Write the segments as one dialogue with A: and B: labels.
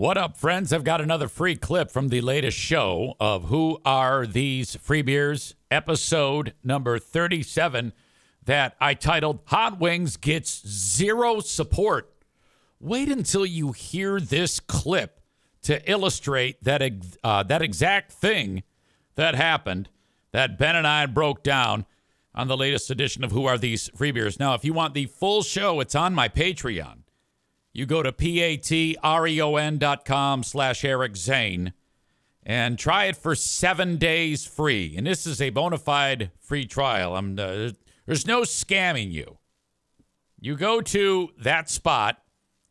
A: What up, friends? I've got another free clip from the latest show of Who Are These Free Beers, episode number 37, that I titled Hot Wings Gets Zero Support. Wait until you hear this clip to illustrate that exact thing that happened that Ben and I broke down on the latest edition of Who Are These Free Beers. Now, if you want the full show, it's on my Patreon. You go to patreon.com/Eric Zane and try it for 7 days free. And this is a bona fide free trial. There's no scamming you. You go to that spot,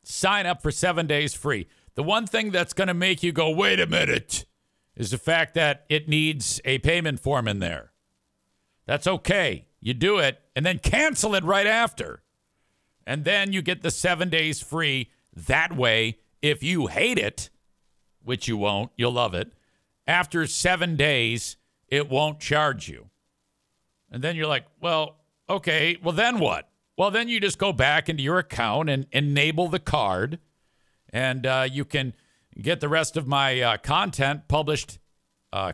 A: sign up for 7 days free. The one thing that's going to make you go, wait a minute, is the fact that it needs a payment form in there. That's okay. You do it and then cancel it right after. And then you get the 7 days free. That way, if you hate it, which you won't, you'll love it. After 7 days, it won't charge you. And then you're like, well, okay, well, then what? Well, then you just go back into your account and enable the card. And you can get the rest of my content published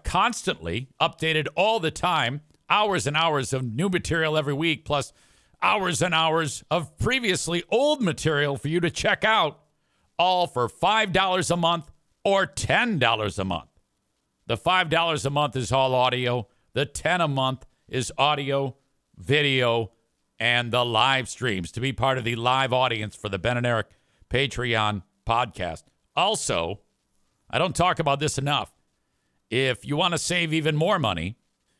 A: constantly, updated all the time. Hours and hours of new material every week, plus hours and hours of previously old material for you to check out, all for $5 a month or $10 a month. The $5 a month is all audio. The $10 a month is audio, video, and the live streams to be part of the live audience for the Ben and Eric Patreon podcast. Also, I don't talk about this enough. If you want to save even more money,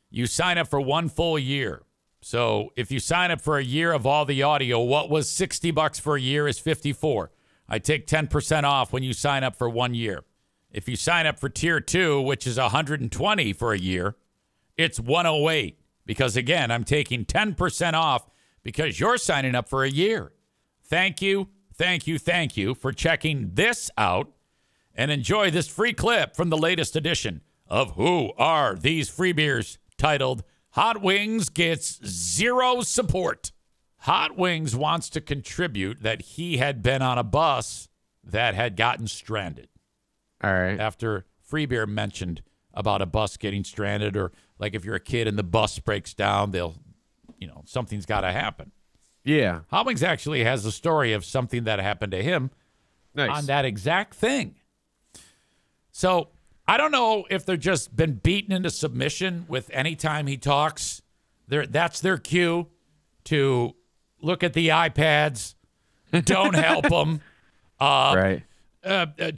A: you sign up for 1 full year. So if you sign up for a year of all the audio, what was $60 for a year is $54. I take 10% off when you sign up for 1 year. If you sign up for tier 2, which is $120 for a year, it's $108. Because again, I'm taking 10% off because you're signing up for a year. Thank you for checking this out, and enjoy this free clip from the latest edition of Who Are These Free Beers, titled Hot Wings Gets Zero Support. Hot Wings wants to contribute that he had been on a bus that had gotten stranded.
B: All right.
A: After Free Beer mentioned about a bus getting stranded, or like if you're a kid and the bus breaks down, something's got to happen.
B: Yeah.
A: Hot Wings actually has a story of something that happened to him on that exact thing. So I don't know if they've just been beaten into submission with any time he talks. That's their cue to look at the iPads. Don't help them.
B: Right.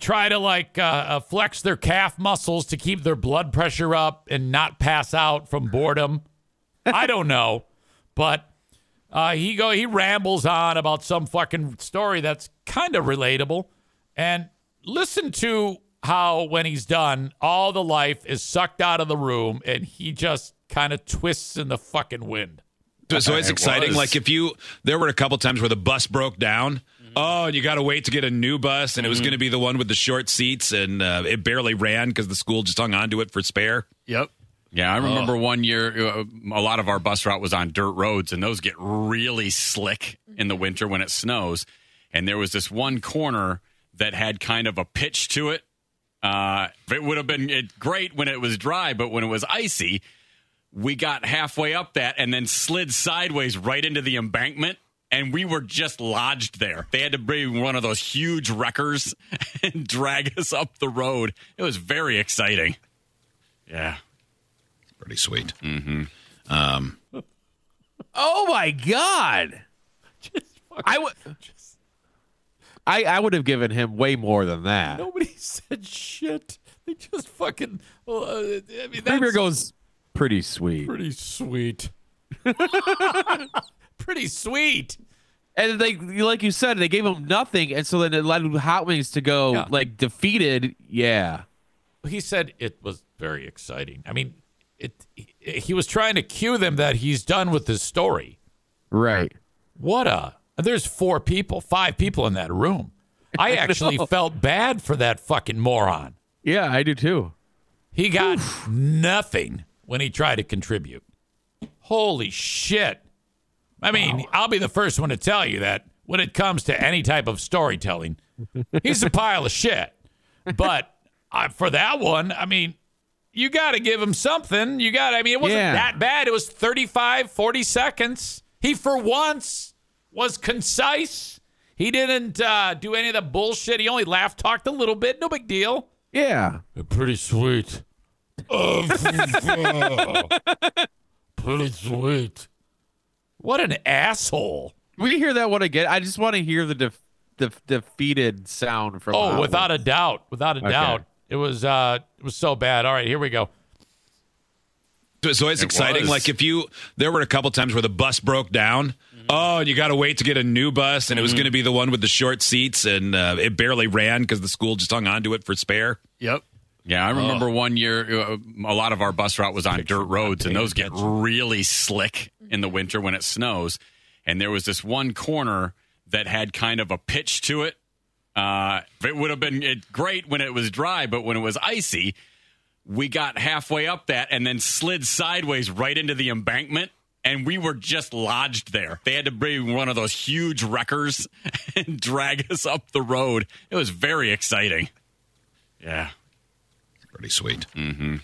A: Try to flex their calf muscles to keep their blood pressure up and not pass out from boredom. I don't know, but he rambles on about some fucking story that's kind of relatable. And listen to how when he's done, all the life is sucked out of the room and he just kind of twists in the fucking wind.
C: So it's exciting. Like there were a couple times where the bus broke down. Oh, and you got to wait to get a new bus, and it was going to be the one with the short seats, and it barely ran because the school just hung on to it for spare.
D: Yep. Yeah, I remember one year, a lot of our bus route was on dirt roads, and those get really slick in the winter when it snows. And there was this one corner that had kind of a pitch to it. It would have been great when it was dry, but when it was icy, we got halfway up that and then slid sideways right into the embankment, and we were just lodged there. They had to bring one of those huge wreckers and drag us up the road. It was very exciting. Yeah.
C: Pretty sweet.
D: Mm-hmm.
B: Oh, my God. I would have given him way more than that.
A: Nobody said shit. They just fucking. Free
B: Beer goes pretty sweet.
A: Pretty sweet. Pretty sweet.
B: And they, like you said, they gave him nothing, and so then it led Hot Wings to go defeated. Yeah.
A: He said it was very exciting. I mean, he was trying to cue them that he's done with his story.
B: Right.
A: There's 5 people in that room. I actually felt bad for that fucking moron.
B: Yeah, I do too.
A: He got nothing when he tried to contribute. Holy shit. I mean, I'll be the first one to tell you that when it comes to any type of storytelling, he's a pile of shit. But for that one, I mean, you got to give him something. It wasn't that bad. It was 35, 40 seconds. He, for once, was concise. He didn't do any of the bullshit. He only talked a little bit. No big deal.
B: Yeah.
A: Pretty sweet. Pretty sweet. What an asshole.
B: We hear that one again. I just want to hear the defeated sound from.
A: Oh, without a doubt. Without a doubt. It was so bad. All right, here we go.
C: So it's exciting. Like there were a couple times where the bus broke down. Oh, and you got to wait to get a new bus, and it was going to be the one with the short seats, and it barely ran because the school just hung on to it for spare.
D: Yep. Yeah, I remember one year, a lot of our bus route was on dirt roads, and those get really slick in the winter when it snows. And there was this one corner that had kind of a pitch to it. It would have been great when it was dry, but when it was icy, we got halfway up that and then slid sideways right into the embankment, and we were just lodged there. They had to bring one of those huge wreckers and drag us up the road. It was very exciting. Yeah.
C: Pretty sweet.
D: Mm-hmm.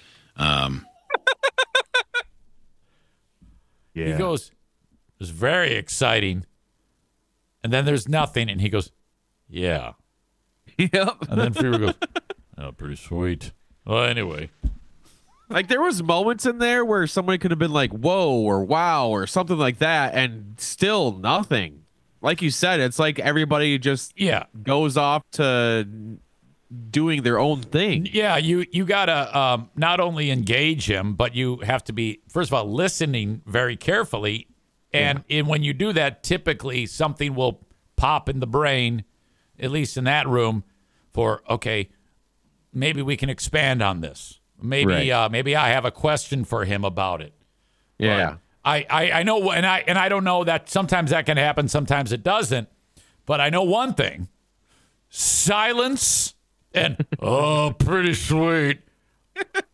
B: Yeah.
A: He goes, it was very exciting. And then there's nothing, and he goes, yeah.
B: Yep.
A: And then Fever goes, oh, pretty sweet. Well, anyway.
B: Like, there was moments in there where somebody could have been like, whoa, or wow, or something like that, and still nothing. Like you said, it's like everybody just goes off to doing their own thing.
A: Yeah, you got to not only engage him, but you have to be, first of all, listening very carefully. And when you do that, typically something will pop in the brain, at least in that room, for, okay, maybe we can expand on this. Maybe maybe I have a question for him about it.
B: Yeah.
A: But I know, and I don't know that sometimes that can happen, sometimes it doesn't. But I know one thing. Silence and, oh, pretty sweet.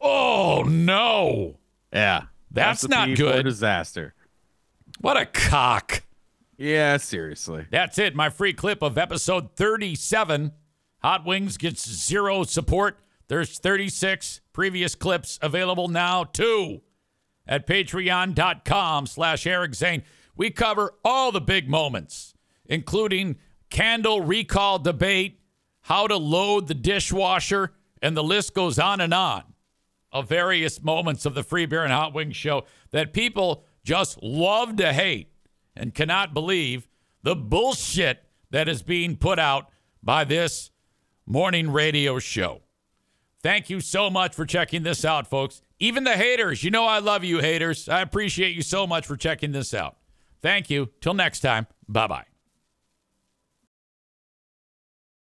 A: Oh, no.
B: Yeah.
A: That's not
B: Recipe for
A: good.
B: Disaster.
A: What a cock.
B: Yeah, seriously.
A: That's it. My free clip of episode 37. Hot Wings gets 0 support. There's 36 previous clips available now, too, at patreon.com/Eric Zane. We cover all the big moments, including candle recall debate, how to load the dishwasher, and the list goes on and on of various moments of the Free Beer and Hot Wings show that people just love to hate and cannot believe the bullshit that is being put out by this morning radio show. Thank you so much for checking this out, folks. Even the haters, you know I love you, haters. I appreciate you so much for checking this out. Thank you. Till next time, bye-bye.